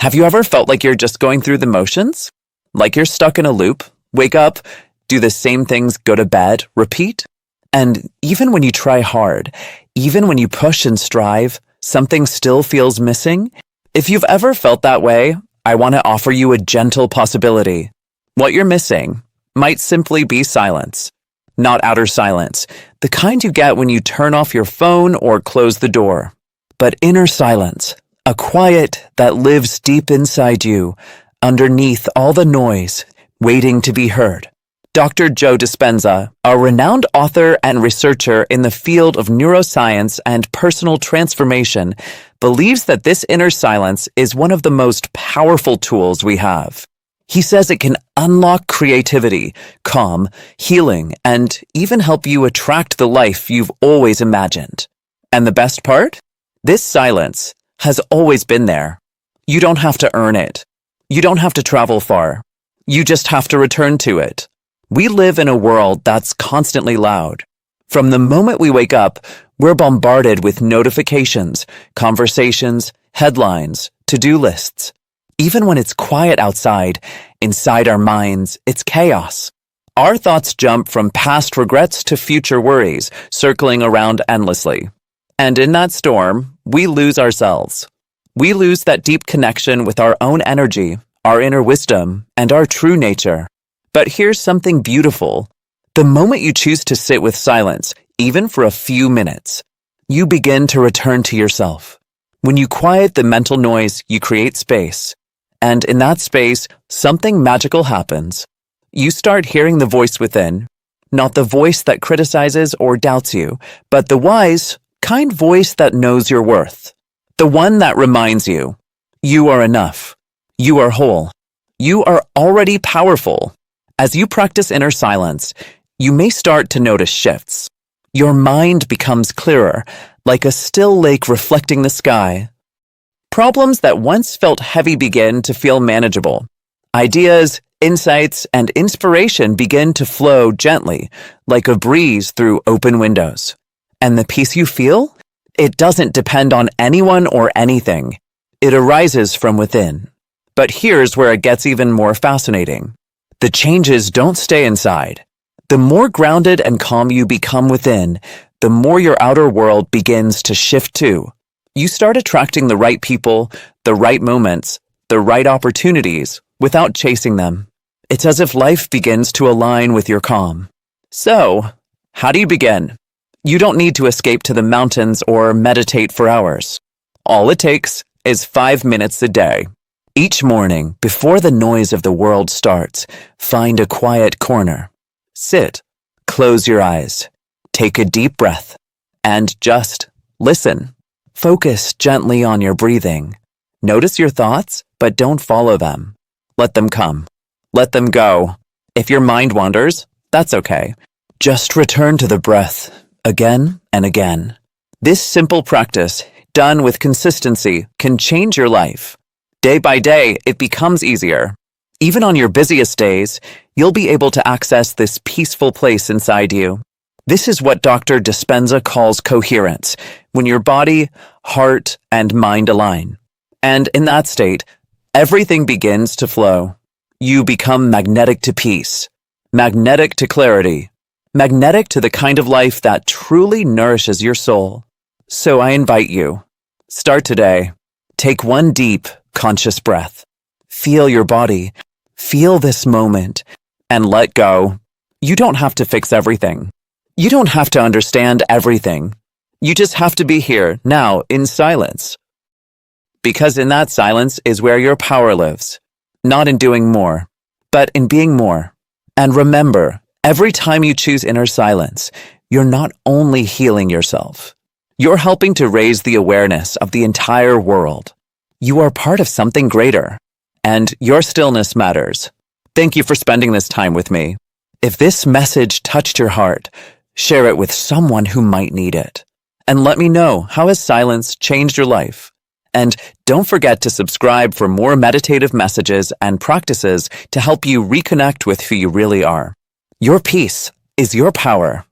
Have you ever felt like you're just going through the motions? Like you're stuck in a loop? Wake up, do the same things, go to bed, repeat? And even when you try hard, even when you push and strive, something still feels missing? If you've ever felt that way, I want to offer you a gentle possibility. What you're missing might simply be silence. Not outer silence, the kind you get when you turn off your phone or close the door, but inner silence, a quiet that lives deep inside you, underneath all the noise, waiting to be heard. Dr. Joe Dispenza, a renowned author and researcher in the field of neuroscience and personal transformation, believes that this inner silence is one of the most powerful tools we have. He says it can unlock creativity, calm, healing, and even help you attract the life you've always imagined. And the best part? This silence has always been there. You don't have to earn it. You don't have to travel far. You just have to return to it. We live in a world that's constantly loud. From the moment we wake up, we're bombarded with notifications, conversations, headlines, to-do lists. Even when it's quiet outside, inside our minds, it's chaos. Our thoughts jump from past regrets to future worries, circling around endlessly. And in that storm, we lose ourselves. We lose that deep connection with our own energy, our inner wisdom, and our true nature. But here's something beautiful. The moment you choose to sit with silence, even for a few minutes, you begin to return to yourself. When you quiet the mental noise, you create space. And in that space, something magical happens. You start hearing the voice within, not the voice that criticizes or doubts you, but the wise, kind voice that knows your worth. The one that reminds you, you are enough. You are whole. You are already powerful. As you practice inner silence, you may start to notice shifts. Your mind becomes clearer, like a still lake reflecting the sky. Problems that once felt heavy begin to feel manageable. Ideas, insights, and inspiration begin to flow gently, like a breeze through open windows. And the peace you feel? It doesn't depend on anyone or anything. It arises from within. But here's where it gets even more fascinating. The changes don't stay inside. The more grounded and calm you become within, the more your outer world begins to shift too. You start attracting the right people, the right moments, the right opportunities without chasing them. It's as if life begins to align with your calm. So, how do you begin? You don't need to escape to the mountains or meditate for hours. All it takes is 5 minutes a day. Each morning, before the noise of the world starts, find a quiet corner. Sit, close your eyes, take a deep breath, and just listen. Focus gently on your breathing. Notice your thoughts, but don't follow them. Let them come. Let them go. If your mind wanders, that's okay. Just return to the breath again and again. This simple practice, done with consistency, can change your life. Day by day, it becomes easier. Even on your busiest days, you'll be able to access this peaceful place inside you. This is what Dr. Dispenza calls coherence, when your body, heart, and mind align. And in that state, everything begins to flow. You become magnetic to peace, magnetic to clarity, magnetic to the kind of life that truly nourishes your soul. So I invite you, start today. Take one deep, conscious breath. Feel your body. Feel this moment. And let go. You don't have to fix everything. You don't have to understand everything. You just have to be here, now, in silence. Because in that silence is where your power lives. Not in doing more, but in being more. And remember, every time you choose inner silence, you're not only healing yourself. You're helping to raise the awareness of the entire world. You are part of something greater, and your stillness matters. Thank you for spending this time with me. If this message touched your heart, share it with someone who might need it. And let me know, how has silence changed your life? And don't forget to subscribe for more meditative messages and practices to help you reconnect with who you really are. Your peace is your power.